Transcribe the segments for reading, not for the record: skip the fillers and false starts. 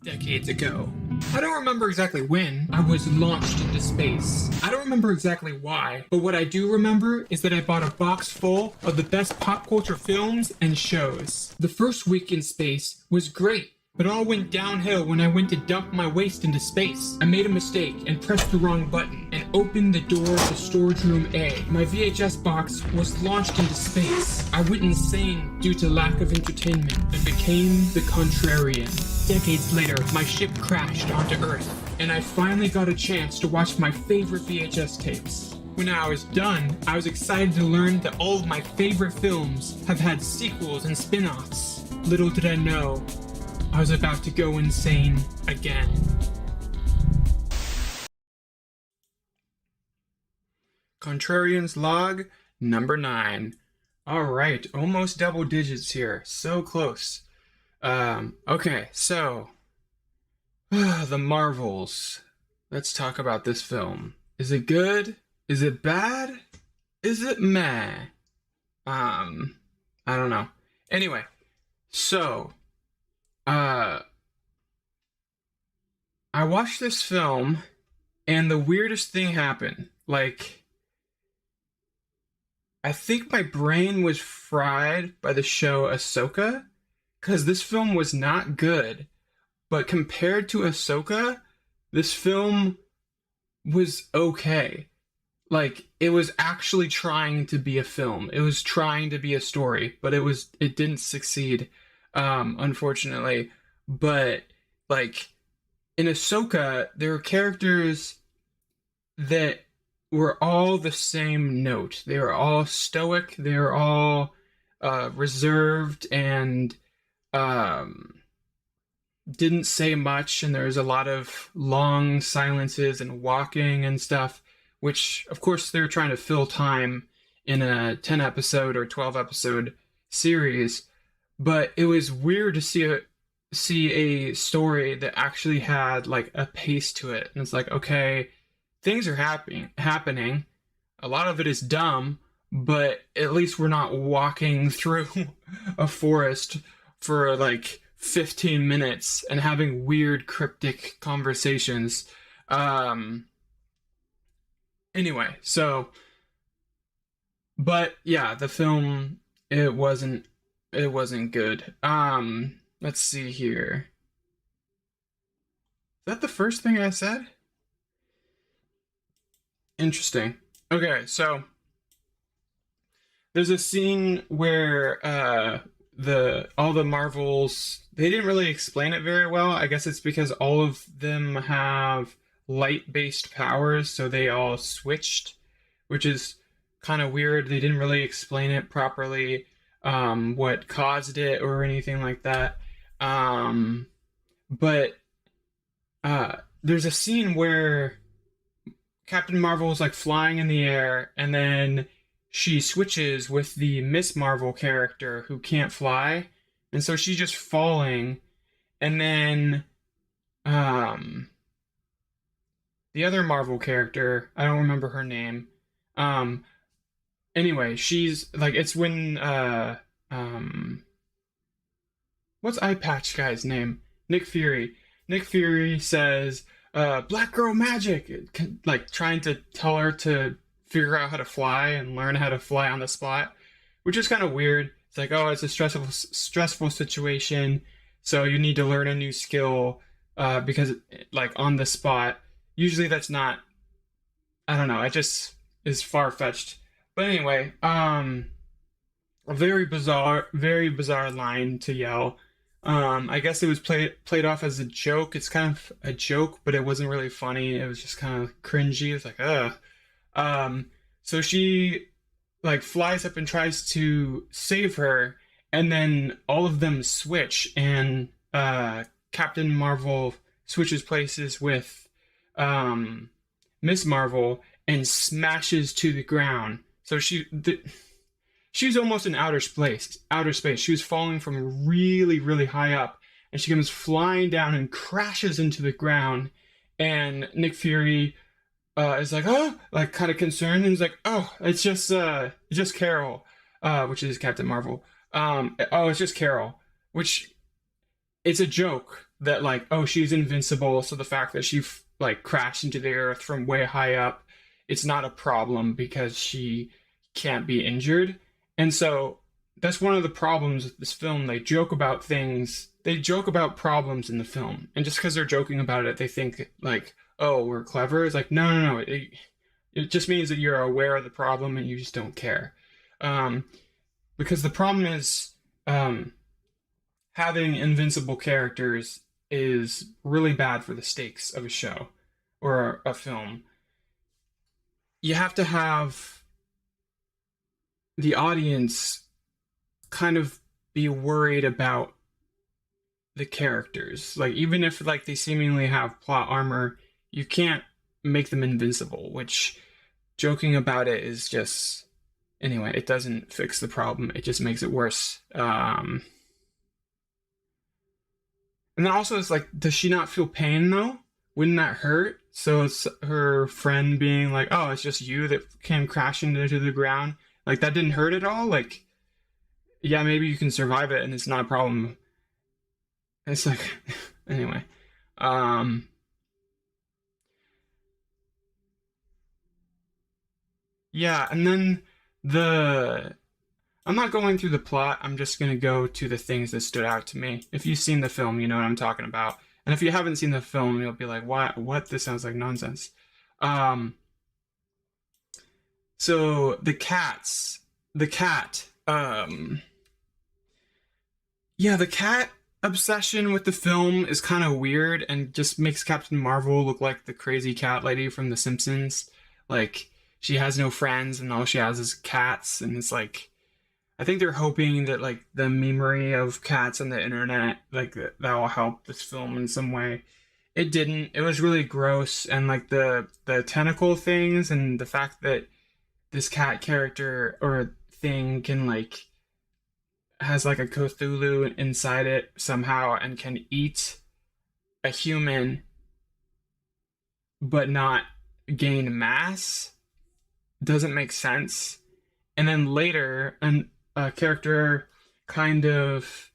decades ago. I don't remember exactly when I was launched into space. I don't remember exactly why, but what I do remember is that I bought a box full of the best pop culture films and shows. The first week in space was great, but it all went downhill when I went to dump my waste into space. I made a mistake and pressed the wrong button and opened the door to storage room A. My VHS box was launched into space. I went insane due to lack of entertainment and became the Contrarian. Decades later, my ship crashed onto Earth, and I finally got a chance to watch my favorite VHS tapes. When I was done, I was excited to learn that all of my favorite films have had sequels and spin-offs. Little did I know, I was about to go insane again. Contrarians log number 9. Alright, almost double digits here. So close. Okay, so the Marvels. Let's talk about this film. Is it good? Is it bad? Is it meh? I don't know. Anyway, so I watched this film and the weirdest thing happened. Like, I think my brain was fried by the show Ahsoka, because this film was not good, but compared to Ahsoka, this film was okay. Like, it was actually trying to be a film. It was trying to be a story, but it didn't succeed, unfortunately. But, like, in Ahsoka, there were characters that were all the same note. They were all stoic, they were all reserved, and didn't say much, and there was a lot of long silences and walking and stuff, which of course they're trying to fill time in a 10 episode or 12 episode series. But it was weird to see a story that actually had like a pace to it, and it's like, okay, things are happening. A lot of it is dumb, but at least we're not walking through a forest for like 15 minutes and having weird cryptic conversations. Anyway, so, but yeah, the film, it wasn't good. Let's see here. Is that the first thing I said? Interesting. Okay, so there's a scene where all the Marvels, they didn't really explain it very well. I guess it's because all of them have light-based powers, so they all switched, which is kind of weird. They didn't really explain it properly, what caused it or anything like that. But there's a scene where Captain Marvel's like flying in the air, and then she switches with the Miss Marvel character who can't fly, and so she's just falling, and then the other Marvel character, I don't remember her name. Anyway, she's like, it's when what's Eye Patch guy's name? Nick Fury. Nick Fury says, Black Girl Magic, like trying to tell her to figure out how to fly and learn how to fly on the spot, which is kind of weird. It's like, oh, it's a stressful situation, so you need to learn a new skill because like on the spot. Usually that's not, I don't know, it just is far-fetched. But anyway, a very bizarre line to yell. I guess it was played off as a joke. It's kind of a joke, but it wasn't really funny. It was just kind of cringy. It's like, ugh. So she like flies up and tries to save her, and then all of them switch, and Captain Marvel switches places with Miss Marvel and smashes to the ground. So she was almost in outer space. She was falling from really, really high up, and she comes flying down and crashes into the ground. And Nick Fury is like, oh, like kind of concerned, and he's like, oh, it's just Carol, which is Captain Marvel. Oh, it's just Carol, which it's a joke that like, oh, she's invincible, so the fact that she like crashed into the earth from way high up, it's not a problem because she can't be injured. And so that's one of the problems with this film. They joke about things, they joke about problems in the film, and just because they're joking about it, they think like, oh, we're clever. It's like, no, no, no. It just means that you're aware of the problem and you just don't care. Um, because the problem is, um, having invincible characters is really bad for the stakes of a show or a film. You have to have the audience kind of be worried about the characters. Like even if like they seemingly have plot armor, you can't make them invincible, which joking about it is just anyway, it doesn't fix the problem. It just makes it worse. And then also it's like, does she not feel pain though? Wouldn't that hurt? So it's her friend being like, "Oh, it's just you that came crashing into the ground." Like that didn't hurt at all. Like, yeah, maybe you can survive it and it's not a problem. It's like, anyway. Um, yeah, and then the I'm not going through the plot. I'm just going to go to the things that stood out to me. If you've seen the film, you know what I'm talking about. And if you haven't seen the film, you'll be like, "What? What? This sounds like nonsense." Um, so the cat, yeah, the cat obsession with the film is kind of weird and just makes Captain Marvel look like the crazy cat lady from The Simpsons. Like she has no friends and all she has is cats, and it's like I think they're hoping that like the memory of cats on the internet, like that will help this film in some way. It didn't. It was really gross, and like the tentacle things, and the fact that this cat character or thing can like has like a Cthulhu inside it somehow and can eat a human but not gain mass doesn't make sense. And then later, a character kind of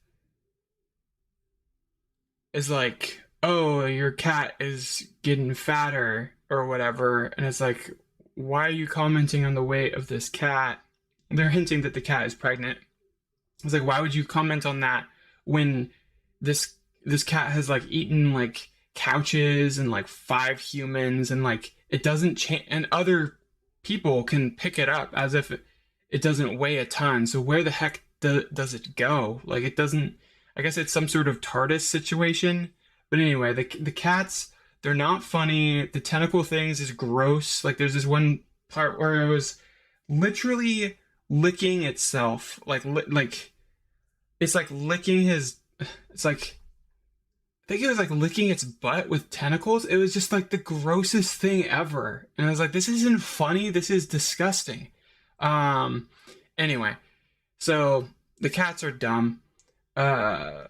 is like, "Oh, your cat is getting fatter or whatever," and it's like, "Why are you commenting on the weight of this cat?" They're hinting that the cat is pregnant. It's like, why would you comment on that when this this cat has like eaten like couches and like five humans and like it doesn't change and other people can pick it up as if it doesn't weigh a ton. So where the heck does it go? Like it doesn't. I guess it's some sort of TARDIS situation. But anyway, the cats, they're not funny. The tentacle things is gross. Like there's this one part where it was literally licking itself, like it's like licking his. It's like I think it was like licking its butt with tentacles. It was just like the grossest thing ever, and I was like, this isn't funny. This is disgusting. Um. Anyway, so the cats are dumb. Uh.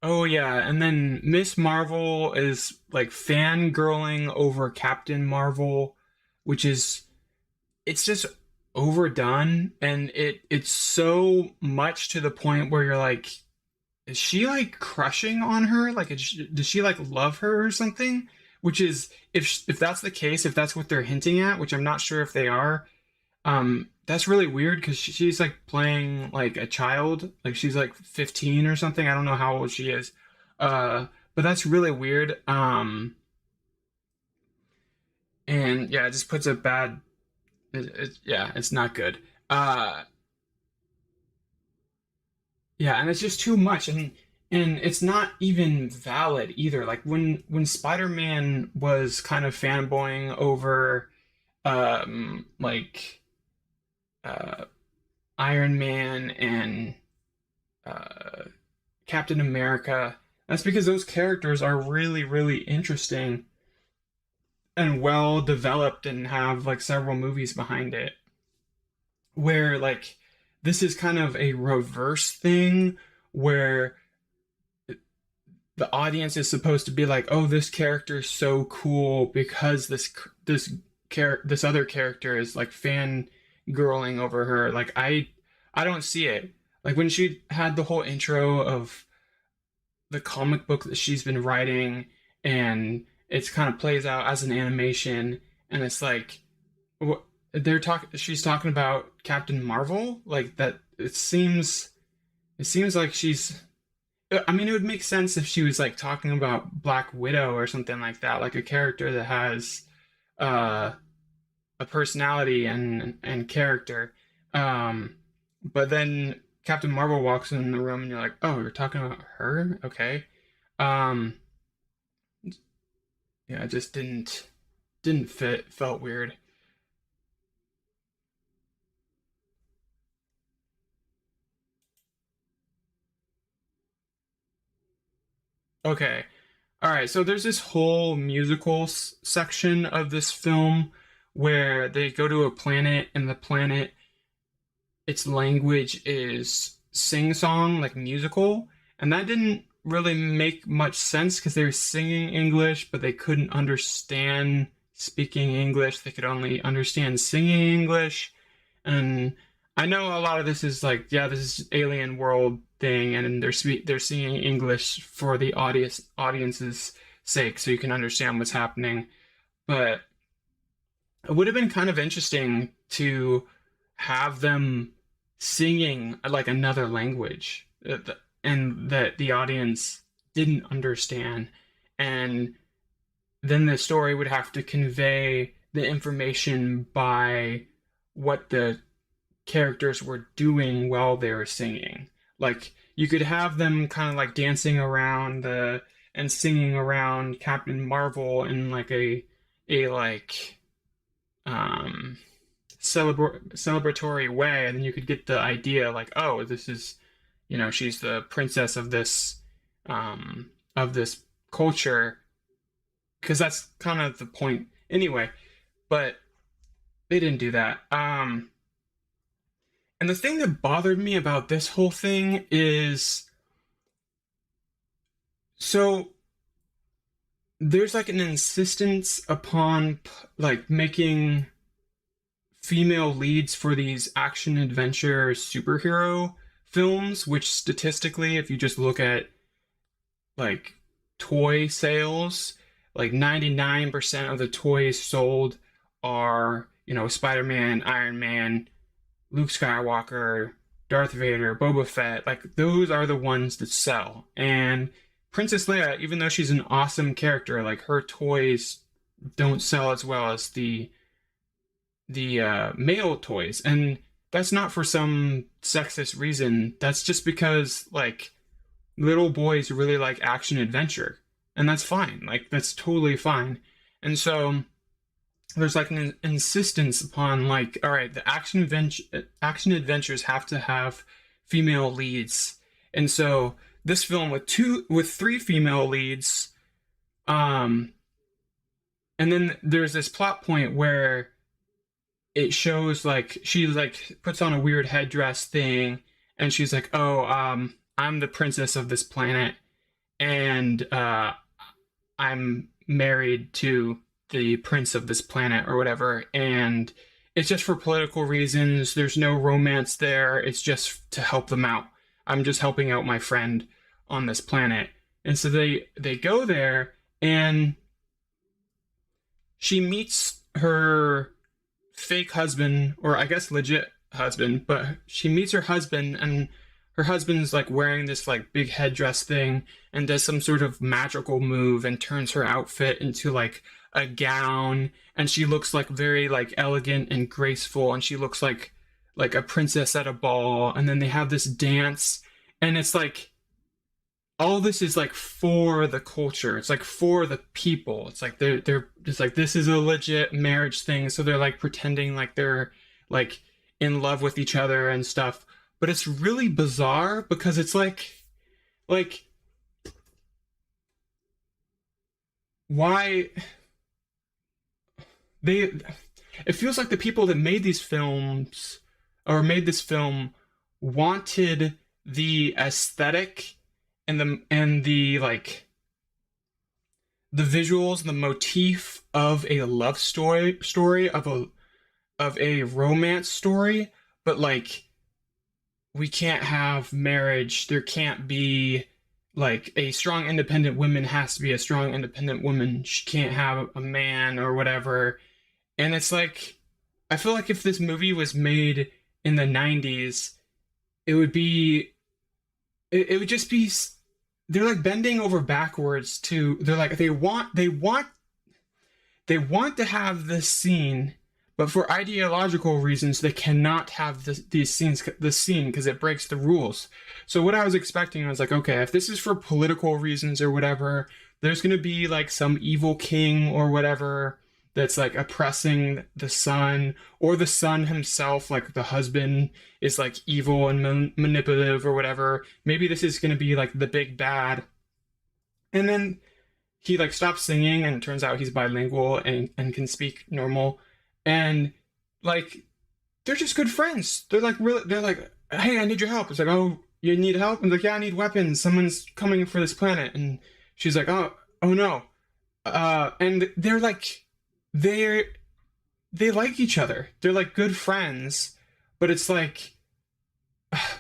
Oh yeah, and then Miss Marvel is like fangirling over Captain Marvel, which is it's just overdone and it's so much to the point where you're like, is she like crushing on her? Like does she like love her or something? Which is if that's the case, if that's what they're hinting at, which I'm not sure if they are, that's really weird because she's like playing like a child, like she's like 15 or something. I don't know how old she is, uh, but that's really weird. And yeah, it just puts a bad. Yeah, it's not good. Uh, yeah, and it's just too much, and it's not even valid either. Like when Spider-Man was kind of fanboying over, like uh Iron Man and uh, Captain America. That's because those characters are really, really interesting and well developed and have like several movies behind it. Where like this is kind of a reverse thing where the audience is supposed to be like, oh, this character is so cool because this this other character is like fangirling over her. Like I don't see it. Like when she had the whole intro of the comic book that she's been writing, and it's kind of plays out as an animation, and it's like they're talking. She's talking about Captain Marvel, like that. It seems like she's. I mean, it would make sense if she was like talking about Black Widow or something like that, like a character that has uh, a personality and character. Um, but then Captain Marvel walks in the room, and you're like, oh, you're talking about her? Okay. Um, yeah, it just didn't fit. Felt weird. Okay. All right. So there's this whole musical section of this film where they go to a planet, and the planet, its language is sing-song, like musical, and that didn't really make much sense because they were singing English, but they couldn't understand speaking English. They could only understand singing English. And I know a lot of this is like, yeah, this is alien world thing, and they're singing English for the audience's sake, so you can understand what's happening. But it would have been kind of interesting to have them singing like another language, and that the audience didn't understand, and then the story would have to convey the information by what the characters were doing while they were singing. Like you could have them kind of like dancing around the and singing around Captain Marvel in like a like um celebratory way, and then you could get the idea like, oh, this is, she's the princess of this culture, because that's kind of the point anyway. But they didn't do that. And the thing that bothered me about this whole thing is, so there's like an insistence upon like making female leads for these action adventure superhero films, which statistically, if you just look at like toy sales, like 99% of the toys sold are, Spider-Man, Iron Man, Luke Skywalker, Darth Vader, Boba Fett. Like those are the ones that sell. And Princess Leia, even though she's an awesome character, like her toys don't sell as well as the male toys. And that's not for some sexist reason. That's just because like little boys really like action adventure, and that's fine. Like that's totally fine. And so there's like an insistence upon like, all right, the action adventures have to have female leads. And so this film with three female leads, and then there's this plot point where it shows like she like puts on a weird headdress thing, and she's like, oh, I'm the princess of this planet, and I'm married to the prince of this planet or whatever, and it's just for political reasons. There's no romance there. It's just to help them out. I'm just helping out my friend on this planet. And so they go there, and she meets her fake husband, or I guess legit husband, but she meets her husband, and her husband's like wearing this like big headdress thing and does some sort of magical move and turns her outfit into like a gown, and she looks like very like elegant and graceful, and she looks like a princess at a ball. And then they have this dance, and it's like all this is like for the culture. It's like for the people. It's like they're just like, this is a legit marriage thing, so they're like pretending like they're like in love with each other and stuff. But it's really bizarre because it's like why they it feels like the people that made these films or made this film wanted the aesthetic and the like the visuals, the motif of a love story of a romance story, but like we can't have marriage. There can't be like a strong independent woman has to be a strong independent woman. She can't have a man or whatever. And it's like I feel like if this movie was made in the 90s, it would be it would just be they're like bending over backwards to they're like they want to have this scene, but for ideological reasons, they cannot have this scene because it breaks the rules. So what I was expecting, I was like, okay, if this is for political reasons or whatever, there's gonna be like some evil king or whatever that's like oppressing the son, or the son himself, like the husband, is like evil and manipulative or whatever. Maybe this is gonna be like the big bad, and then he like stops singing and it turns out he's bilingual and can speak normal, and like they're just good friends. They're like really they're like, hey, I need your help. It's like, oh, you need help? And like, yeah, I need weapons. Someone's coming for this planet. And she's like, oh no. And they're like they they like each other. They're like good friends, but it's like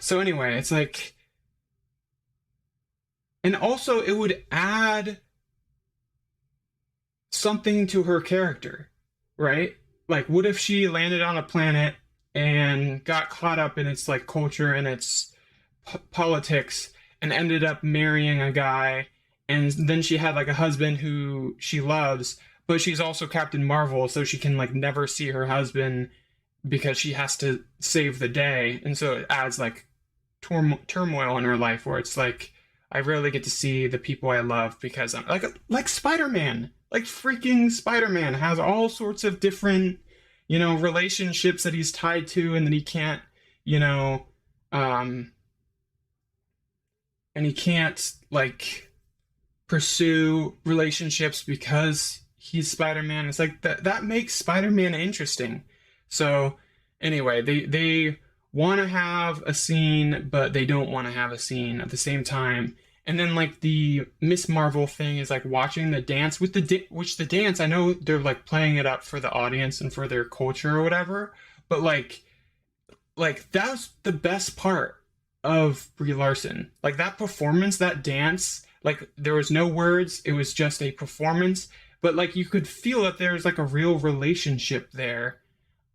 so anyway, it's like, and also it would add something to her character, right? Like, what if she landed on a planet and got caught up in its like culture and its politics and ended up marrying a guy, and then she had like a husband who she loves, but she's also Captain Marvel, so she can like never see her husband because she has to save the day, and so it adds like turmoil in her life where it's like I rarely get to see the people I love because I'm like Spider-Man. Like freaking Spider-Man has all sorts of different, relationships that he's tied to and that he can't, um, and he can't like pursue relationships because he's Spider-Man. It's like that makes Spider-Man interesting. So anyway, they want to have a scene, but they don't want to have a scene at the same time. And then like the Miss Marvel thing is like watching the dance with which the dance, I know they're like playing it up for the audience and for their culture or whatever, but like that was the best part of Brie Larson. Like that performance, that dance, like there was no words, it was just a performance, but like you could feel that there's like a real relationship there.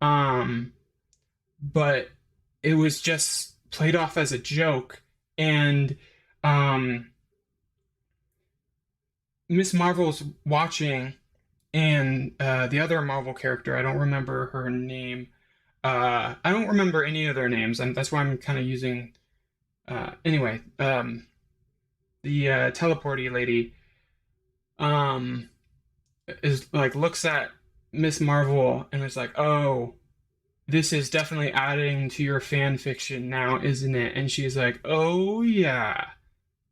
But it was just played off as a joke, and Miss Marvel's watching, and the other Marvel character, I don't remember her name. I don't remember any of their names, and that's why I'm kind of using. Anyway, the teleporty lady um, is like looks at Miss Marvel and is like, "Oh, this is definitely adding to your fan fiction now, isn't it?" And she's like, "Oh yeah,"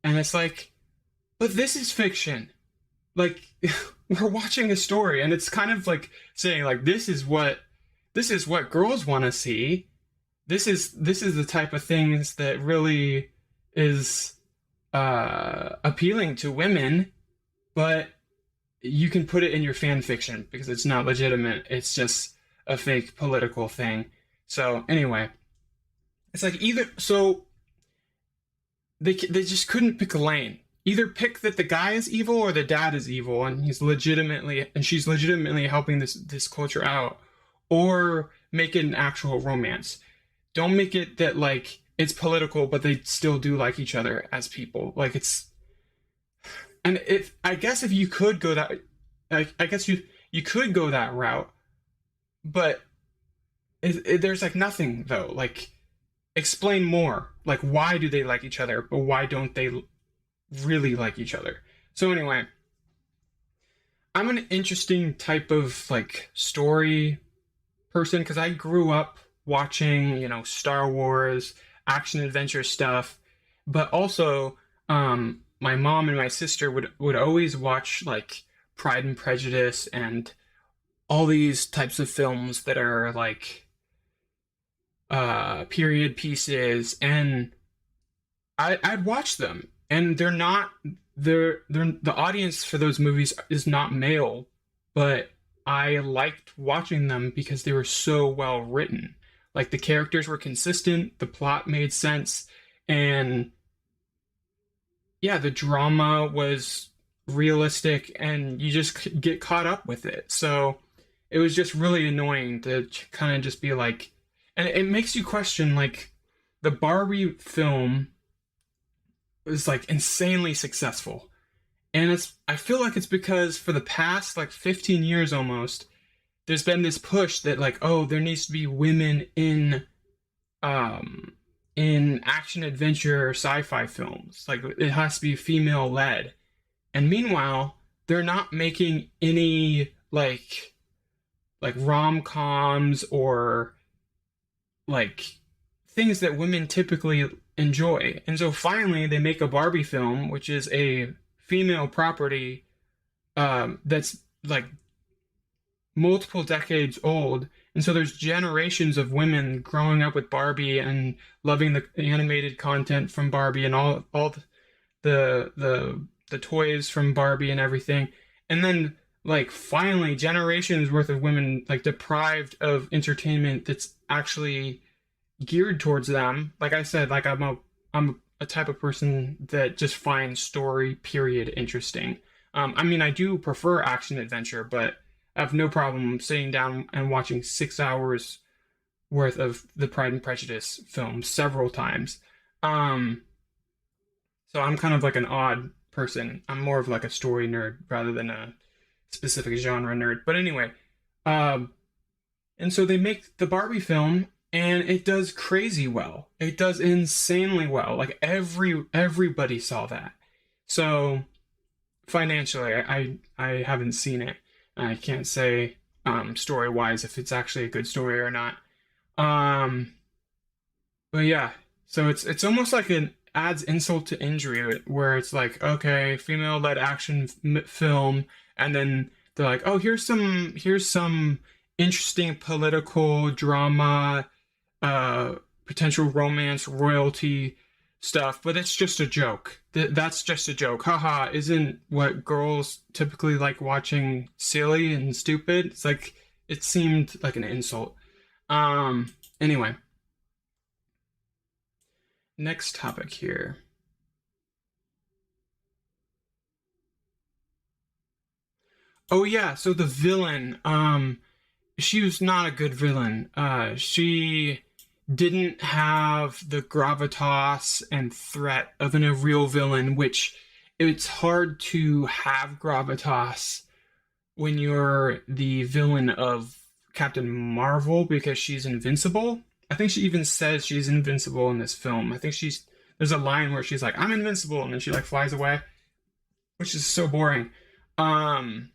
and it's like, "But this is fiction. Like, we're watching a story, and it's kind of like saying like this is what girls want to see. This is the type of things that really is appealing to women, but you can put it in your fan fiction because it's not legitimate. It's just a fake political thing." So anyway, it's like they just couldn't pick a lane. Either pick that the guy is evil or the dad is evil and she's legitimately helping this culture out, or make it an actual romance. Don't make it that like it's political but they still do like each other as people. Like it's, and if I guess if you could go that, I guess you could go that route, but there's like nothing though. Like explain more. Like why do they like each other, but why don't they really like each other? So anyway, I'm an interesting type of like story person because I grew up watching, Star Wars, action adventure stuff, but also my mom and my sister would always watch like Pride and Prejudice and all these types of films that are like period pieces, and I'd watch them, and the audience for those movies is not male, but I liked watching them because they were so well written. Like the characters were consistent, the plot made sense, and yeah, the drama was realistic, and you just get caught up with it. So it was just really annoying to kind of just be like, and it makes you question like the Barbie film was like insanely successful. And I feel like it's because for the past like 15 years almost, there's been this push that like, oh, there needs to be women um in action adventure sci-fi films. Like it has to be female led. And meanwhile, they're not making any like rom-coms or like things that women typically enjoy. And so finally they make a Barbie film, which is a female property that's like multiple decades old. And so there's generations of women growing up with Barbie and loving the animated content from Barbie and all the toys from Barbie and everything. And then like finally generations worth of women like deprived of entertainment that's actually geared towards them. Like I said, like I'm a type of person that just finds story period interesting. I mean, I do prefer action adventure, but I have no problem sitting down and watching 6 hours worth of the Pride and Prejudice film several times. Um, so I'm kind of like an odd person. I'm more of like a story nerd rather than a specific genre nerd. But anyway, um, and so they make the Barbie film, and it does crazy well. It does insanely well. Like everybody saw that. So financially, I haven't seen it. I can't say story wise if it's actually a good story or not. Um, but yeah, so it's almost like an adds insult to injury where it's like, okay, female led action film, and then they're like, oh, here's some interesting political drama, potential romance, royalty stuff, but it's just a joke. That's just a joke. Haha, isn't what girls typically like watching silly and stupid? It's like it seemed like an insult. Anyway, next topic here. Oh yeah, so the villain, she was not a good villain. She didn't have the gravitas and threat of a real villain, which it's hard to have gravitas when you're the villain of Captain Marvel because she's invincible. I think she even says she's invincible in this film. I think there's a line where she's like, "I'm invincible," and then she like flies away, which is so boring. Um,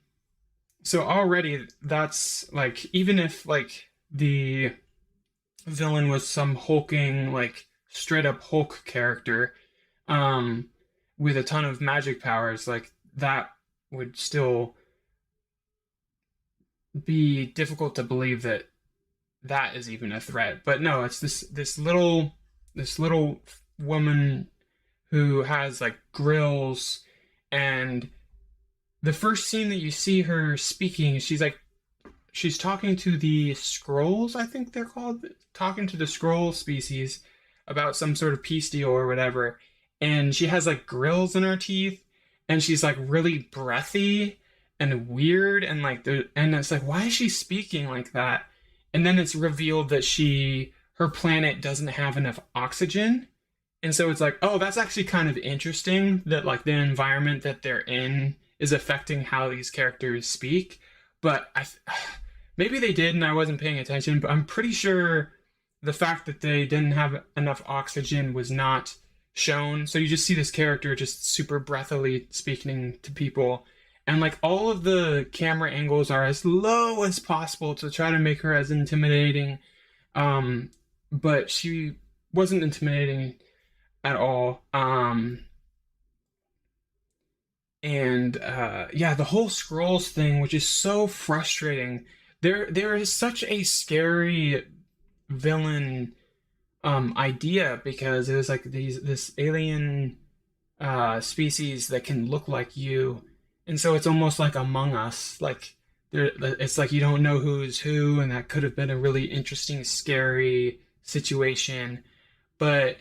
so already that's like, even if like the villain was some hulking, like straight up Hulk character, um, with a ton of magic powers, like that would still be difficult to believe that that is even a threat. But no, it's this little woman who has like grills, and the first scene that you see her speaking, she's talking to the scrolls, I think they're called, talking to the scroll species about some sort of peace deal or whatever. And she has like grills in her teeth, and she's like really breathy and weird, and and it's like, why is she speaking like that? And then it's revealed that her planet doesn't have enough oxygen. And so it's like, oh, that's actually kind of interesting that like the environment that they're in is affecting how these characters speak. But maybe they did and I wasn't paying attention, but I'm pretty sure the fact that they didn't have enough oxygen was not shown. So you just see this character just super breathily speaking to people. And like all of the camera angles are as low as possible to try to make her as intimidating. But she wasn't intimidating at all. Yeah, the whole scrolls thing, which is so frustrating. There is such a scary villain idea because it was like this alien species that can look like you, and so it's almost like Among Us. Like it's like you don't know who's who, and that could have been a really interesting, scary situation. But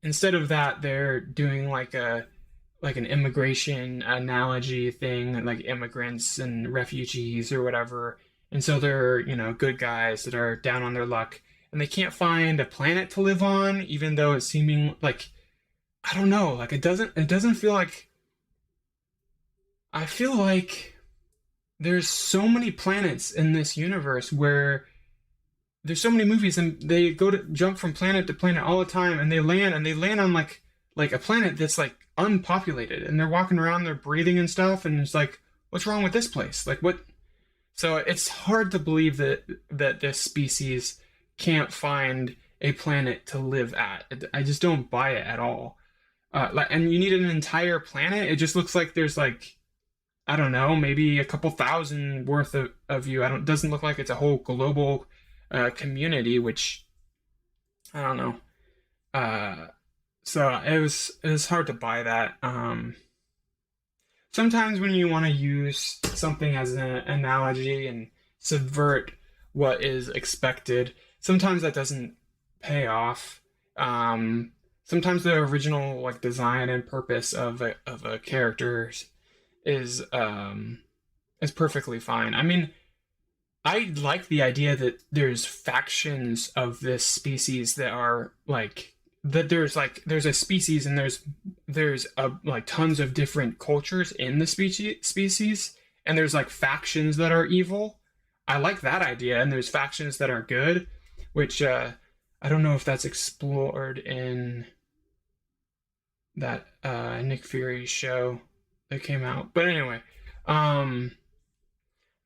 instead of that, they're doing like an immigration analogy thing, like immigrants and refugees or whatever. And so they're, good guys that are down on their luck and they can't find a planet to live on, even though it's seeming like, I don't know, like it doesn't feel like, I feel like there's so many planets in this universe where there's so many movies and they go to jump from planet to planet all the time and they land on like a planet that's like unpopulated and they're walking around, they're breathing and stuff, and it's like, what's wrong with this place? Like what? So it's hard to believe that this species can't find a planet to live at. I just don't buy it at all. And you need an entire planet. It just looks like there's like, I don't know, maybe a couple thousand worth of you. I don't. Doesn't look like it's a whole global community, which I don't know. So it was hard to buy that. Sometimes when you want to use something as an analogy and subvert what is expected, sometimes that doesn't pay off. Sometimes the original like design and purpose of a character is perfectly fine. I mean, I like the idea that there's factions of this species that are like that there's a species and there's like tons of different cultures in the species and there's like factions that are evil. I like that idea, and there's factions that are good, which I don't know if that's explored in that Nick Fury show that came out. But anyway,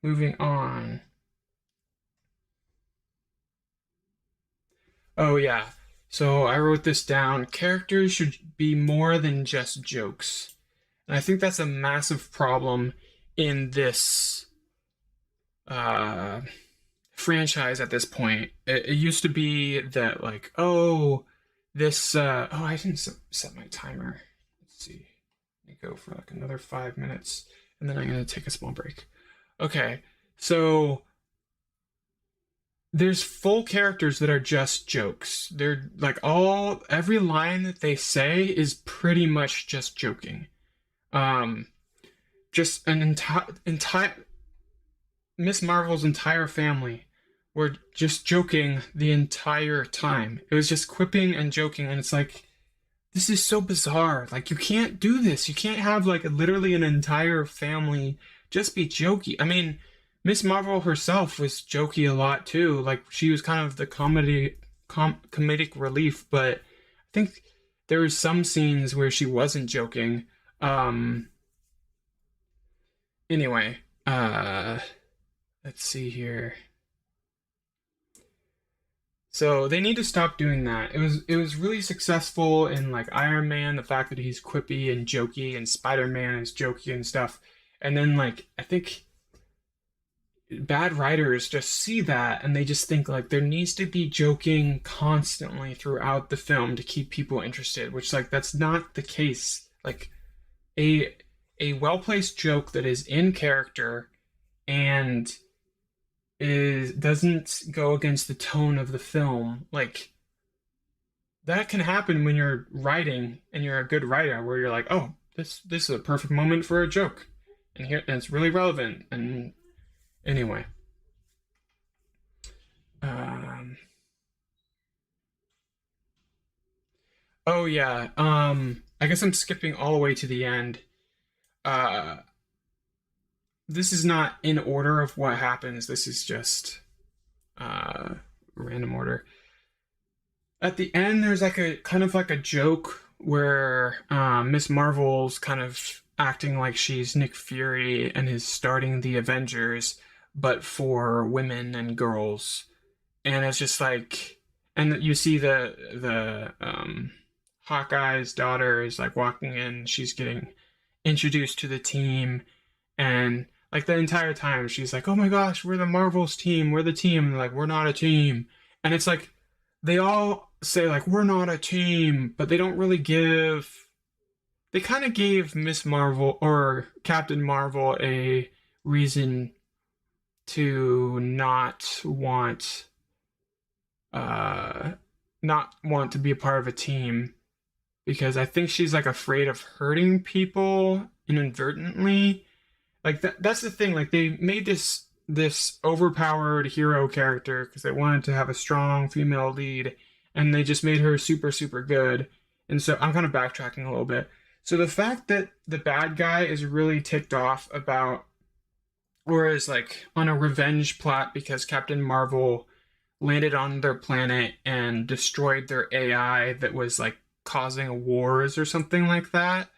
moving on. Oh yeah. So I wrote this down. Characters should be more than just jokes. And I think that's a massive problem in this uh franchise at this point. It used to be that like, oh, this oh, I didn't set my timer. Let's see. Let me go for like another 5 minutes and then I'm gonna take a small break. Okay. So there's full characters that are just jokes. They're like every line that they say is pretty much just joking. Um, just an entire Miss Marvel's entire family were just joking the entire time. It was just quipping and joking, and it's like, this is so bizarre. Like, you can't do this. You can't have like literally an entire family just be jokey. I mean, Miss Marvel herself was jokey a lot too. Like, she was kind of the comedic relief, but I think there were some scenes where she wasn't joking. Anyway, let's see here. So they need to stop doing that. It was really successful in like Iron Man, the fact that he's quippy and jokey, and Spider-Man is jokey and stuff. And then like I think bad writers just see that and they just think like there needs to be joking constantly throughout the film to keep people interested, which like that's not the case. Like a well-placed joke that is in character and is doesn't go against the tone of the film, like that can happen when you're writing and you're a good writer, where you're like, oh, this is a perfect moment for a joke, and it's really relevant. And anyway, oh yeah, I guess I'm skipping all the way to the end. Uh, this is not in order of what happens. This is just uh random order. At the end, there's like a kind of like a joke where Miss Marvel's kind of acting like she's Nick Fury and is starting the Avengers, but for women and girls. And it's just like, and you see the Hawkeye's daughter is like walking in. She's getting introduced to the team, and like the entire time she's like, "Oh my gosh, we're the Marvels team. We're the team." And like, we're not a team. And it's like they all say like we're not a team, but they don't really give they kind of gave Miss Marvel or Captain Marvel a reason to uh not want to be a part of a team, because I think she's like afraid of hurting people inadvertently. Like that's the thing. Like they made this overpowered hero character because they wanted to have a strong female lead, and they just made her super super good. And so I'm kind of backtracking a little bit. So the fact that the bad guy is really ticked off about, or is like on a revenge plot because Captain Marvel landed on their planet and destroyed their AI that was like causing wars or something like that.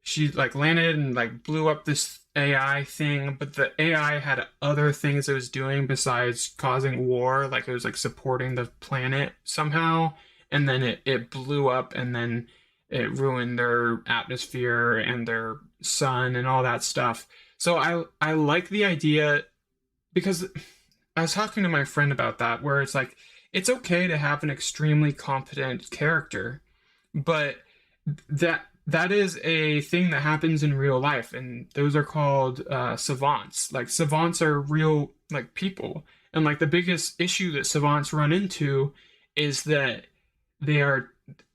She like landed and like blew up this AI thing, but the AI had other things it was doing besides causing war. Like it was like supporting the planet somehow, and then it blew up, and then it ruined their atmosphere and their sun and all that stuff. So I like the idea, because I was talking to my friend about that, where it's like it's okay to have an extremely competent character, but that is a thing that happens in real life, and those are called savants. Like savants are real like people, and like the biggest issue that savants run into is that they are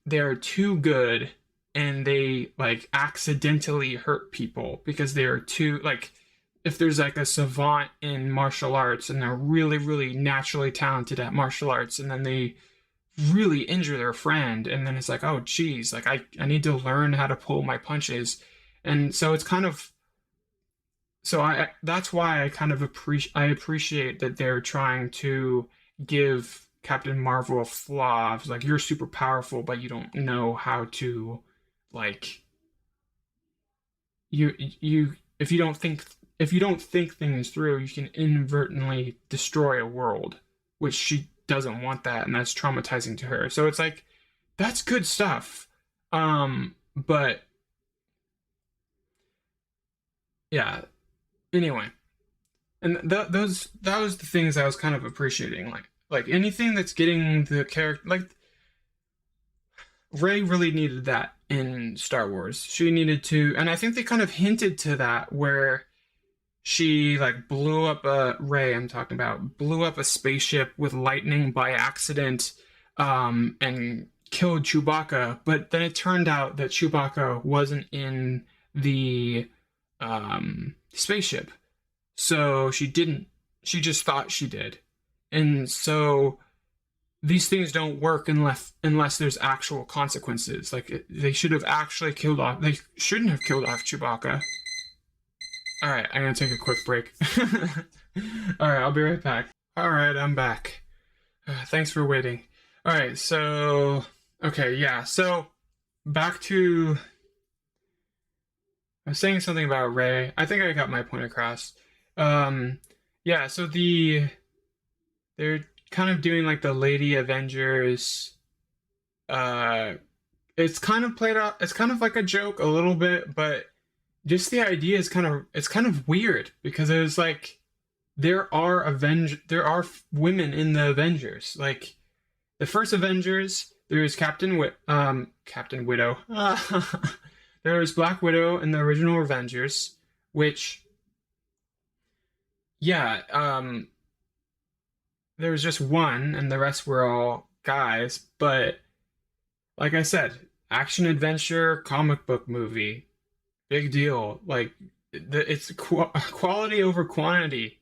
they are too good, and they like accidentally hurt people because they are too like, if there's like a savant in martial arts and they're really really naturally talented at martial arts, and then they really injure their friend, and then it's like, oh geez, like I need to learn how to pull my punches. And so it's kind of, so I that's why I kind of appreciate that they're trying to give Captain Marvel a flaw. It's like you're super powerful, but you don't know how to like, you if you don't think, if you don't think things through, you can inadvertently destroy a world, which she doesn't want that, and that's traumatizing to her. So it's like that's good stuff. But yeah. Anyway, and those that was the things I was kind of appreciating. Like anything that's getting the character, like Rey really needed that in Star Wars. She needed to, and I think they kind of hinted to that where she like blew up a Rey, I'm talking about, blew up a spaceship with lightning by accident, and killed Chewbacca. But then it turned out that Chewbacca wasn't in the spaceship, so she didn't. She just thought she did, and so these things don't work unless there's actual consequences. Like they should have actually killed off. They shouldn't have killed off Chewbacca. All right, I'm gonna take a quick break. All right, I'll be right back. All right, I'm back. Thanks for waiting. All right, so okay, yeah. So back to, I was saying something about Rey. I think I got my point across. Yeah. So they're kind of doing like the Lady Avengers. Uh, it's kind of played out. It's kind of like a joke a little bit, but just the idea is kind of, it's kind of weird because it was like there are women in the Avengers. Like the first Avengers, there's Captain Widow. There was Black Widow in the original Avengers, which yeah, there was just one, and the rest were all guys. But like I said, action adventure comic book movie, big deal. Like it's quality over quantity.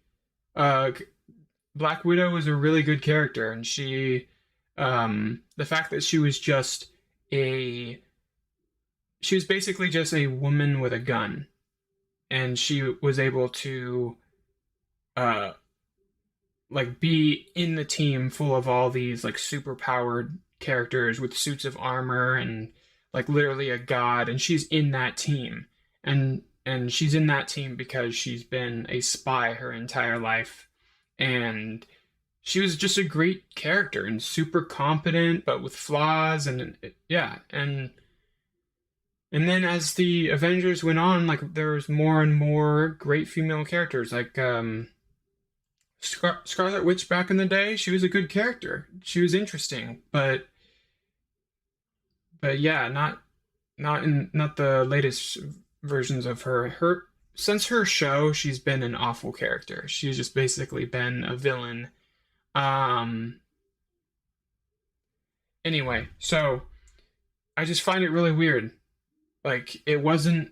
Uh, Black Widow was a really good character, and the fact that she was basically just a woman with a gun, and she was able to uh like be in the team full of all these like super powered characters with suits of armor and like literally a god, and she's in that team, and she's in that team because she's been a spy her entire life, and she was just a great character and super competent but with flaws. And yeah, and then as the Avengers went on, like there was more and more great female characters, like Scarlet Witch back in the day. She was a good character. She was interesting, but yeah, not the latest versions of her. Her since her show, she's been an awful character. She's just basically been a villain. Um anyway, so I just find it really weird. Like it wasn't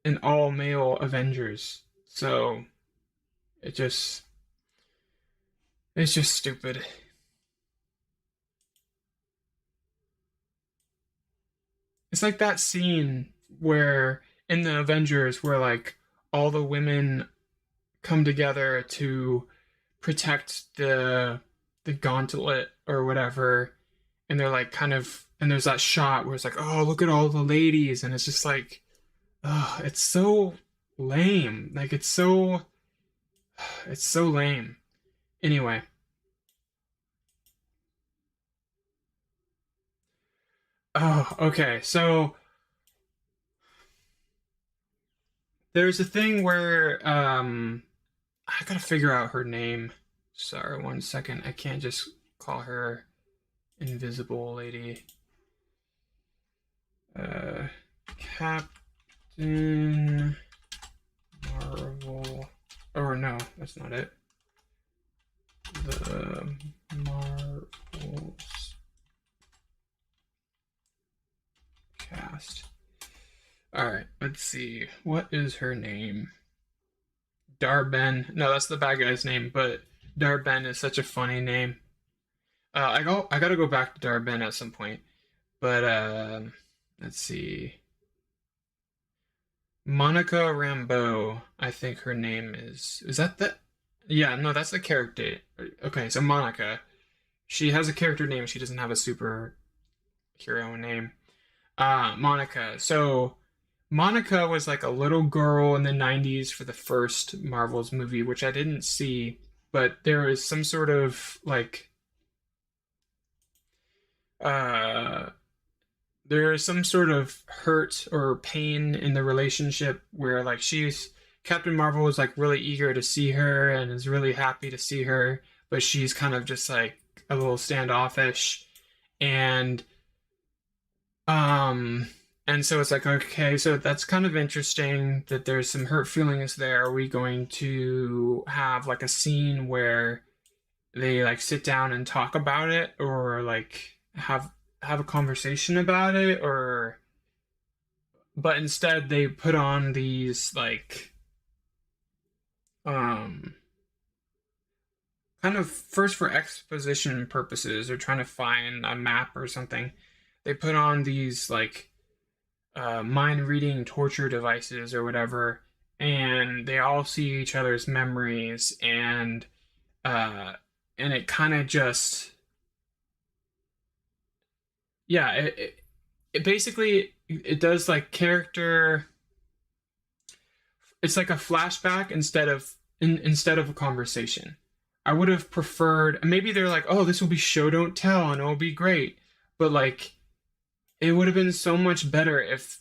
an all male Avengers. So it just it's just stupid. It's like that scene where in the Avengers where like all the women come together to protect the gauntlet or whatever, and they're like kind of, and there's that shot where it's like, oh, look at all the ladies, and it's just like, oh, it's so lame. Like it's so lame. Anyway, oh, okay. So there's a thing where I gotta figure out her name. Sorry, one second. I can't just call her Invisible Lady. Uh, Captain Marvel. Or no, that's not it. The Marvels cast. Alright, let's see. What is her name? Darben. No, that's the bad guy's name, but Darben is such a funny name. I gotta go back to Darben at some point. But let's see. Monica Rambeau, I think her name is. Is that the? Yeah, no, that's the character. Okay, so Monica. She has a character name. She doesn't have a superhero name. Monica. So Monica was like a little girl in the 90s for the first Marvel's movie, which I didn't see, but there was some sort of like uh there's some sort of hurt or pain in the relationship where like she's Captain Marvel is like really eager to see her and is really happy to see her, but she's kind of just like a little standoffish and um and so it's like okay, so that's kind of interesting that there's some hurt feelings there. Are we going to have like a scene where they like sit down and talk about it or like have a conversation about it or but instead they put on these like um kind of first for exposition purposes they're trying to find a map or something. They put on these like mind reading torture devices or whatever, and they all see each other's memories uh and it kind of just yeah it basically it does like character. It's like a flashback instead of a conversation. I would have preferred. Maybe they're like, oh, this will be show don't tell and it'll be great, but like it would have been so much better if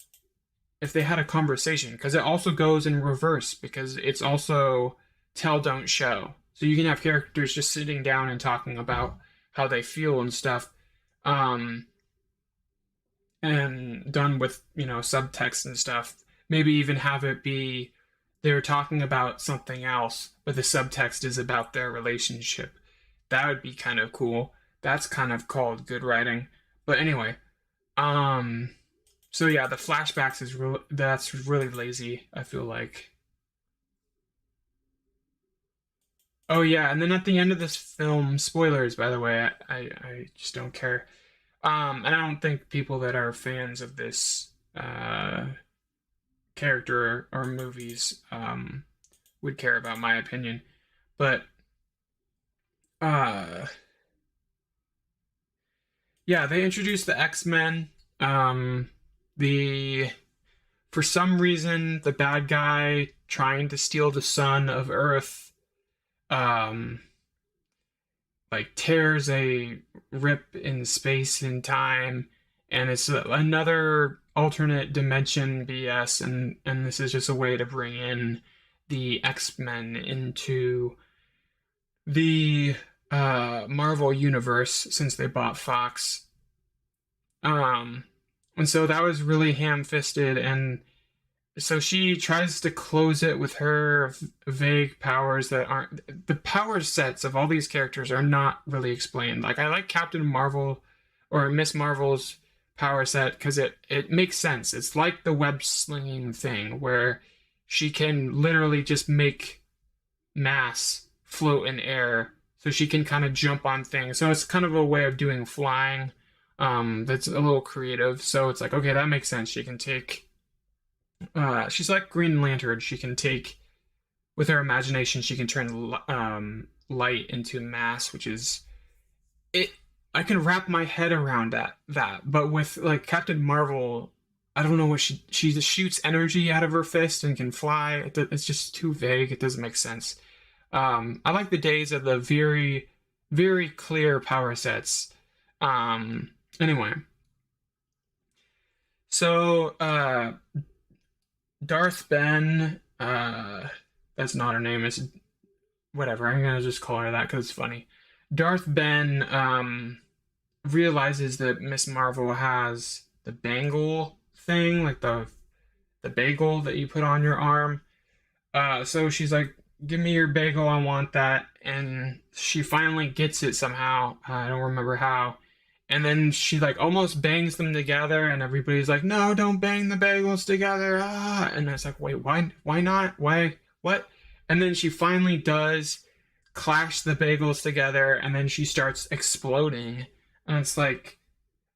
they had a conversation because it also goes in reverse because it's also tell don't show. So you can have characters just sitting down and talking about how they feel and stuff. Um, and done with subtext and stuff. Maybe even have it be they're talking about something else but the subtext is about their relationship. That would be kind of cool. That's kind of called good writing. But anyway, um so yeah, the flashbacks is that's really lazy, I feel like. Oh yeah, and then at the end of this film, spoilers by the way, I just don't care. And I don't think people that are fans of this character or movies would care about my opinion. But uh, yeah, they introduced the X-Men. The For some reason, the bad guy trying to steal the sun of Earth, um, like tears a rip in space and time, and it's another alternate dimension BS, and this is just a way to bring in the X-Men into the Marvel universe since they bought Fox. Um, And so that was really ham-fisted, and so she tries to close it with her vague powers that aren't the power sets of all these characters are not really explained. Like I like Captain Marvel or Miss Marvel's power set because it makes sense. It's like the web slinging thing where she can literally just make mass float in air, so she can kind of jump on things. So it's kind of a way of doing flying that's a little creative. So it's like, okay, that makes sense. She can take she's like Green Lantern. She can take, with her imagination, she can turn light into mass, which is it. I can wrap my head around that, but with like Captain Marvel, I don't know what she just shoots energy out of her fist and can fly. It's just too vague. It doesn't make sense. I like the days of the very, very clear power sets. Anyway, so Darth Ben, that's not her name. It's whatever. I'm gonna just call her that because it's funny. Darth Ben realizes that Miss Marvel has the bangle thing, like the bagel that you put on your arm. So she's like, "Give me your bagel. I want that." And she finally gets it somehow. I don't remember how. And then she like almost bangs them together, and everybody's like, "No, don't bang the bagels together!" Ah, and it's like, wait, why? Why not? Why? What? And then she finally does clash the bagels together, and then she starts exploding, and it's like,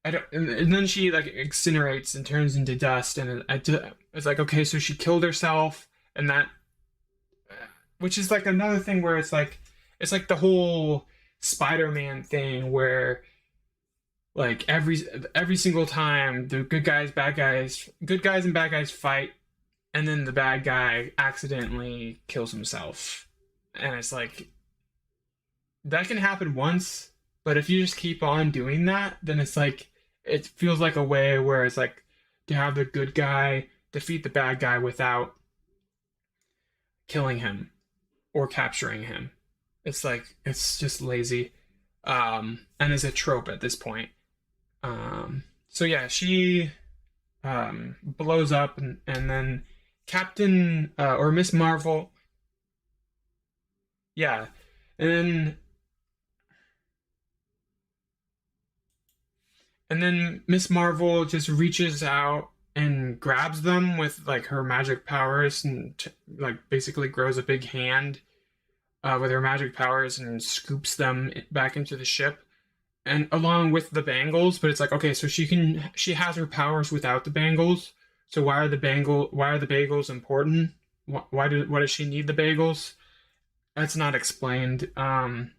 I don't. And then she like incinerates and turns into dust, and it's like, okay, so she killed herself, and that, which is like another thing where it's like the whole Spider-Man thing where like every single time the good guys and bad guys fight, and then the bad guy accidentally kills himself, and it's like that can happen once, but if you just keep on doing that, then it's like it feels like a way where it's like to have the good guy defeat the bad guy without killing him or capturing him. It's like it's just lazy, and is a trope at this point. So yeah, she blows up, and then Captain or Miss Marvel, yeah, and then Miss Marvel just reaches out and grabs them with like her magic powers and like basically grows a big hand with her magic powers and scoops them back into the ship and along with the bangles. But it's like, okay, so she has her powers without the bangles. So why are the bagels important? Why does she need the bagels? That's not explained. I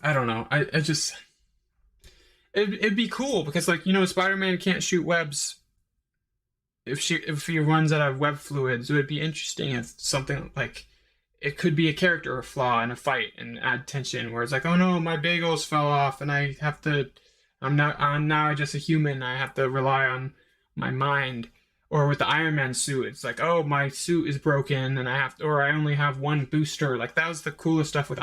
don't know. I just it'd be cool because like, Spider-Man can't shoot webs if he runs out of web fluids. It would be interesting if something like it could be a character flaw in a fight and add tension where it's like, oh no, my bagels fell off and I'm now just a human. I have to rely on my mind. Or with the Iron Man suit, it's like, oh, my suit is broken and I only have one booster. Like that was the coolest stuff with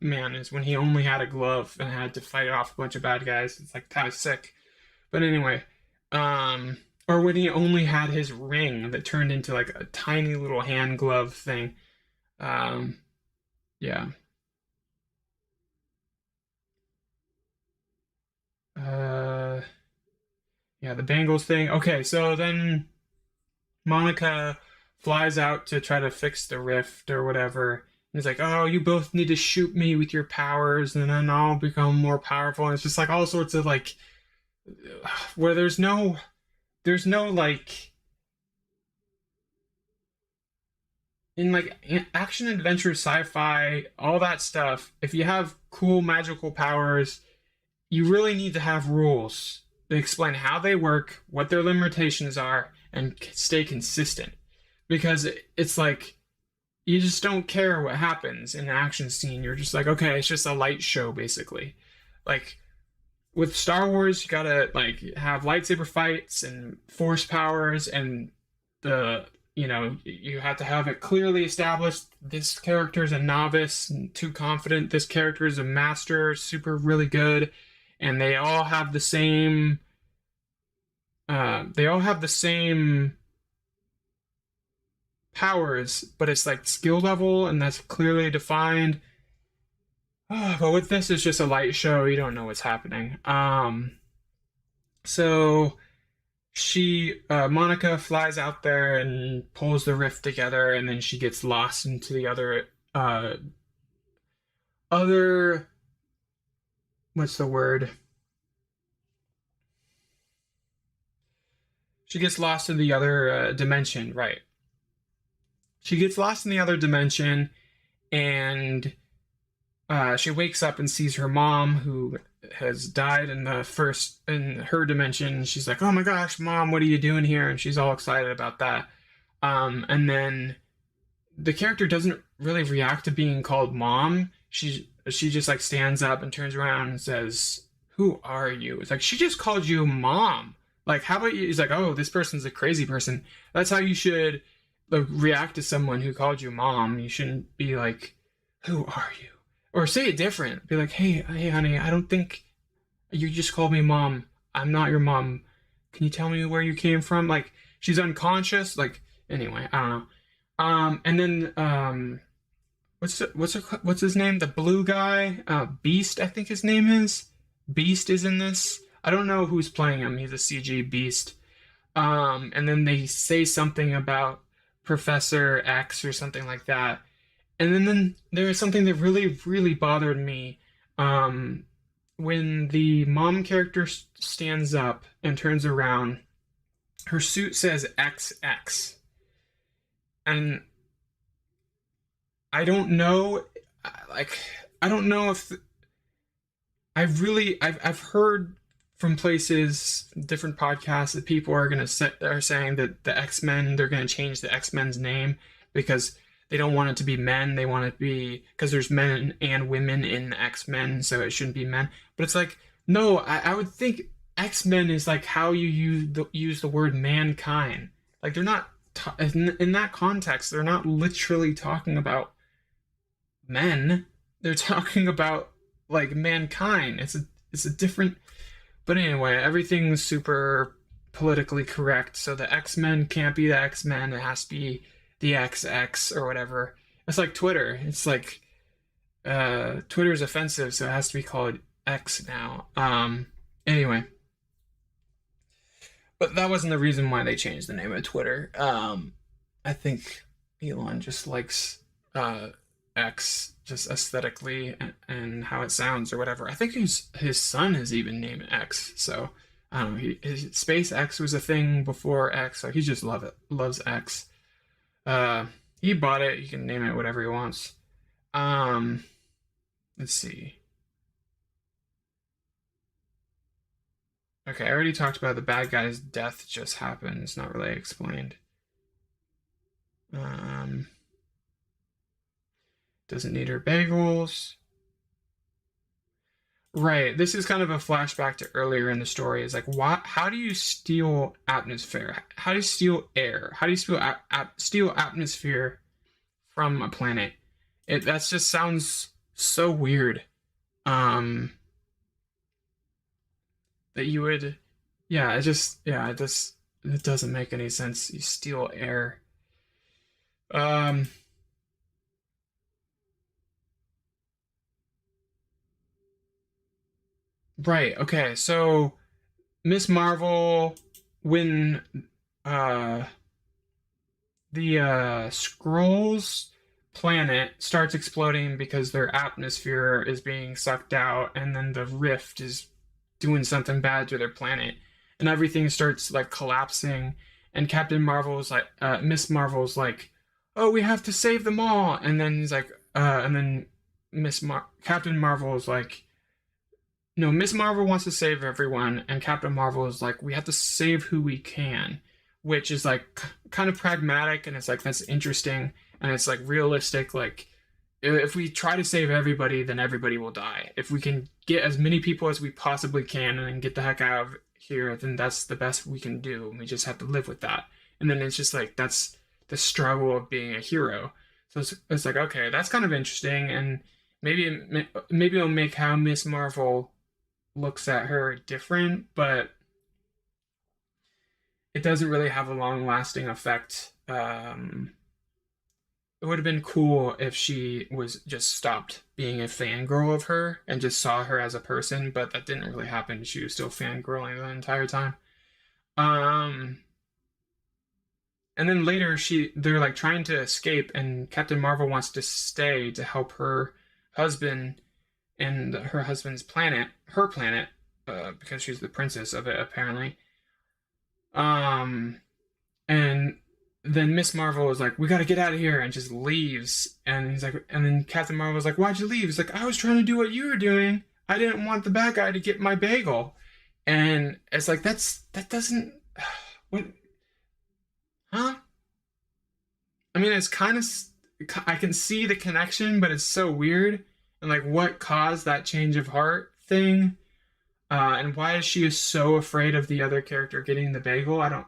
Man is when he only had a glove and had to fight off a bunch of bad guys. It's like kind of sick. But anyway, or when he only had his ring that turned into like a tiny little hand glove thing. Yeah. Uh, yeah, the Bengals thing. Okay, so then Monica flies out to try to fix the rift or whatever. And it's like, oh, you both need to shoot me with your powers, and then I'll become more powerful. And it's just like all sorts of like, where there's no like in like action adventure sci-fi all that stuff. If you have cool magical powers, you really need to have rules that explain how they work, what their limitations are, and stay consistent. Because it's like you just don't care what happens in an action scene. You're just like, okay, it's just a light show basically. Like with Star Wars, you gotta like have lightsaber fights and force powers, and you have to have it clearly established. This character is a novice and too confident. This character is a master, super really good, and they all have the same they all have the same powers, but it's like skill level, and that's clearly defined. But with this, it's just a light show. You don't know what's happening. So Monica flies out there and pulls the rift together, and then she gets lost into the other, what's the word? She gets lost in the other dimension, right? She gets lost in the other dimension, and she wakes up and sees her mom, who has died in her dimension. She's like, "Oh my gosh, mom, what are you doing here?" And she's all excited about that. And then the character doesn't really react to being called mom. She just like stands up and turns around and says, "Who are you?" It's like, she just called you mom. Like, how about you? He's like, "Oh, this person's a crazy person." That's how you should react to someone who called you mom. You shouldn't be like, "Who are you?" Or say it different. Be like, hey, honey, I don't think you just called me mom. I'm not your mom. Can you tell me where you came from? Like, she's unconscious. Like, anyway, I don't know. And then what's his name? The blue guy, Beast, I think his name is. Beast is in this. I don't know who's playing him. He's a CG Beast. And then they say something about Professor X or something like that. And then there is something that really, really bothered me. When the mom character stands up and turns around, her suit says XX. And I don't know, like, I don't know if I've heard from places, different podcasts, that people are saying that the X-Men, they're gonna change the X-Men's name because they don't want it to be men. They want it to be, because there's men and women in the X-Men, so it shouldn't be men. But it's like, no, I would think X-Men is like how you use the word mankind. Like, they're not in that context. They're not literally talking about men. They're talking about like mankind. It's a different. But anyway, everything's super politically correct. So the X-Men can't be the X-Men. It has to be the XX or whatever. It's like Twitter. It's like Twitter is offensive, so it has to be called X now. Anyway, but that wasn't the reason why they changed the name of Twitter. I think Elon just likes X just aesthetically and how it sounds or whatever. I think his son is even named X. So I don't know. SpaceX was a thing before X, so he just loves X. He bought it. He can name it whatever he wants. Um, let's see. Okay, I already talked about the bad guy's death just happened. It's not really explained. Um, doesn't need her bagels. Right. This is kind of a flashback to earlier in the story. It's like, why? How do you steal atmosphere? How do you steal air? How do you steal atmosphere from a planet? That just sounds so weird. Um, that you would, yeah. It doesn't make any sense. You steal air. Um, right. Okay. So Miss Marvel, when uh the Skrulls planet starts exploding because their atmosphere is being sucked out, and then the rift is doing something bad to their planet, and everything starts like collapsing. And Captain Marvel's like, Miss Marvel's like, "Oh, we have to save them all." And then he's like, and then Captain Marvel's like, "No, Miss Marvel wants to save everyone," and Captain Marvel is like, "We have to save who we can," which is like kind of pragmatic, and it's like, that's interesting, and it's like realistic. Like, if we try to save everybody, then everybody will die. If we can get as many people as we possibly can and then get the heck out of here, then that's the best we can do. We just have to live with that. And then it's just like, that's the struggle of being a hero. So it's like, okay, that's kind of interesting, and maybe it'll make how Miss Marvel looks at her different, but it doesn't really have a long lasting effect. It would have been cool if she was just stopped being a fangirl of her and just saw her as a person, but that didn't really happen. She was still fangirling the entire time. Um, and then later they're like trying to escape, and Captain Marvel wants to stay to help her husband and her husband's planet, her planet, because she's the princess of it apparently. Um, and then Miss Marvel is like, "We got to get out of here," and just leaves. And he's like, and then Captain Marvel is like, "Why'd you leave?" He's like, "I was trying to do what you were doing. I didn't want the bad guy to get my bagel." And it's like that doesn't what, huh? I mean, it's kind of I can see the connection, but it's so weird. And like, what caused that change of heart thing? And why is she so afraid of the other character getting the bagel? I don't.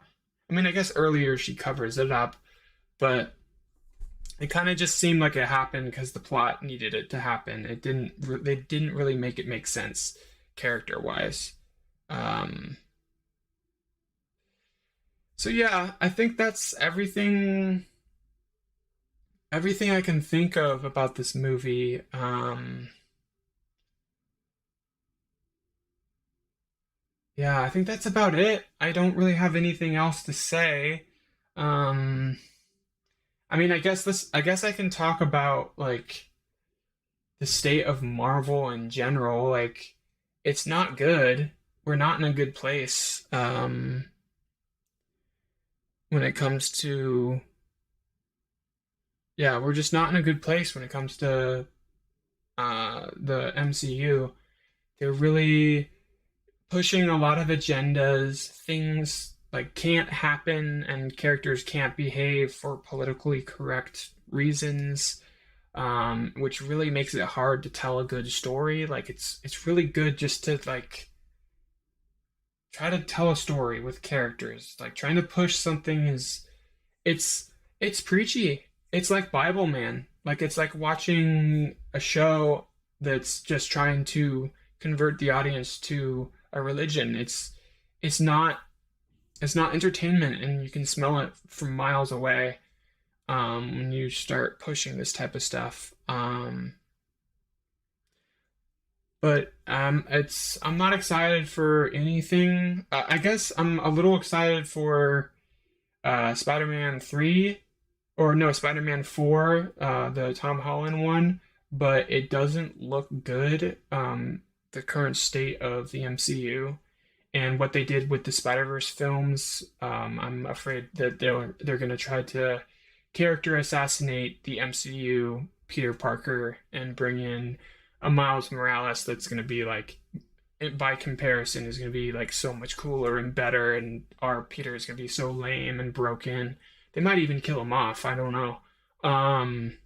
I mean, I guess earlier she covers it up, but it kind of just seemed like it happened because the plot needed it to happen. It didn't. They didn't really make it make sense character wise. Um, so yeah, I think that's everything I can think of about this movie. Yeah, I think that's about it. I don't really have anything else to say. Um, I mean, I guess I can talk about like the state of Marvel in general. Like, it's not good. We're not in a good place. When it comes to yeah, we're just not in a good place when it comes to the MCU. They're really pushing a lot of agendas. Things like can't happen and characters can't behave for politically correct reasons, which really makes it hard to tell a good story. Like it's really good just to like try to tell a story with characters. Like trying to push something is it's it's preachy. It's like Bible Man. Like it's like watching a show that's just trying to convert the audience to a religion. It's not it's not entertainment, and you can smell it from miles away when you start pushing this type of stuff. But it's I'm not excited for anything. I guess I'm a little excited for Spider-Man 3 or no, Spider-Man 4, the Tom Holland one, but it doesn't look good. The current state of the MCU and what they did with the Spider-Verse films, I'm afraid that they're going to try to character assassinate the MCU Peter Parker and bring in a Miles Morales that's going to be like by comparison is going to be like so much cooler and better, and our Peter is going to be so lame and broken. They might even kill him off. I don't know. Um,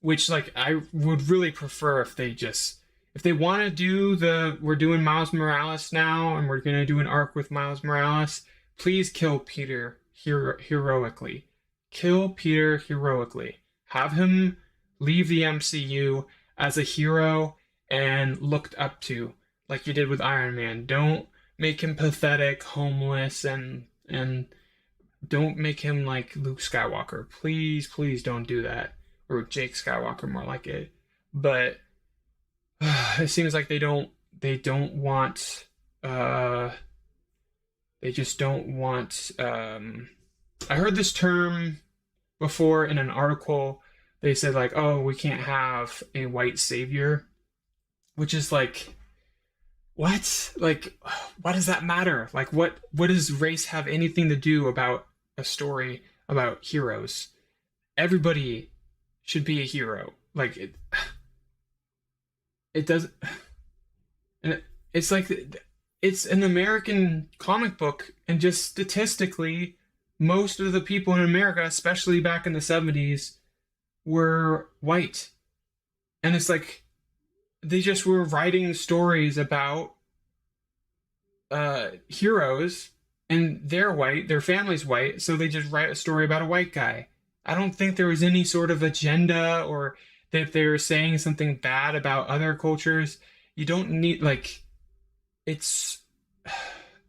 which like I would really prefer if they just if they want to do the we're doing Miles Morales now and we're going to do an arc with Miles Morales, please kill Peter heroically. Kill Peter heroically. Have him leave the MCU as a hero and looked up to like you did with Iron Man. Don't make him pathetic, homeless, and don't make him like Luke Skywalker. Please, please don't do that. Or Jake Skywalker, more like it. But it seems like they don't want they just don't want I heard this term before in an article. They said like, "Oh, we can't have a white savior," which is like what? Like why does that matter? Like what does race have anything to do about a story about heroes? Everybody should be a hero. Like it does and it's like it's an American comic book, and just statistically most of the people in America, especially back in the 70s, were white. And it's like they just were writing stories about heroes, and they're white, their family's white, so they just write a story about a white guy. I don't think there was any sort of agenda or that they were saying something bad about other cultures. You don't need like it's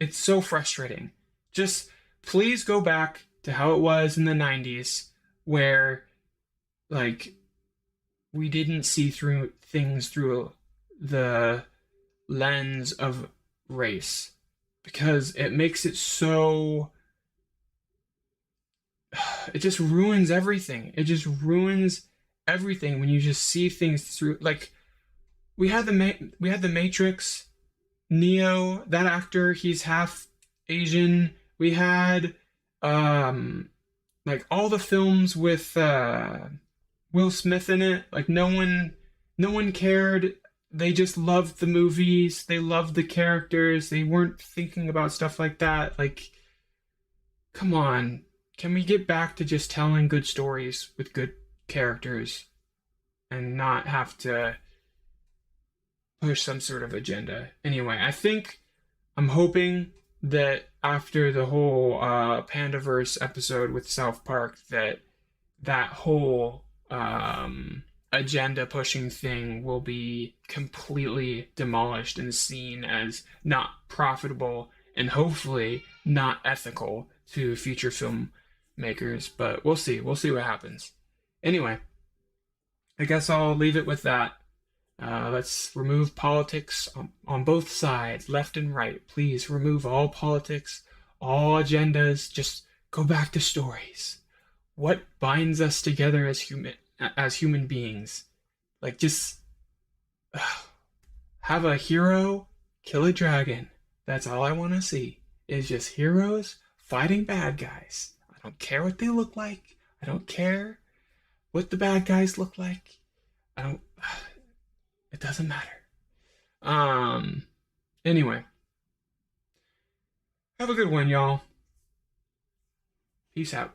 it's so frustrating Just please go back to how it was in the 90s, where like we didn't see through things through the lens of race, because it makes it so, it just ruins everything. It just ruins everything when you just see things through, like, we had the Matrix. Neo, that actor, he's half Asian. We had um like all the films with Will Smith in it. Like no one cared. They just loved the movies. They loved the characters. They weren't thinking about stuff like that. Like, come on. Can we get back to just telling good stories with good characters and not have to push some sort of agenda? Anyway, I'm hoping that after the whole Pandaverse episode with South Park, that whole agenda pushing thing will be completely demolished and seen as not profitable and hopefully not ethical to future filmmakers. But we'll see. We'll see what happens. Anyway, I guess I'll leave it with that. Let's remove politics on both sides, left and right. Please remove all politics, all agendas. Just go back to stories. What binds us together as human beings? Like, just have a hero kill a dragon. That's all I want to see. Is just heroes fighting bad guys. I don't care what they look like. I don't care what the bad guys look like. I don't. It doesn't matter. Anyway, have a good one, y'all. Peace out.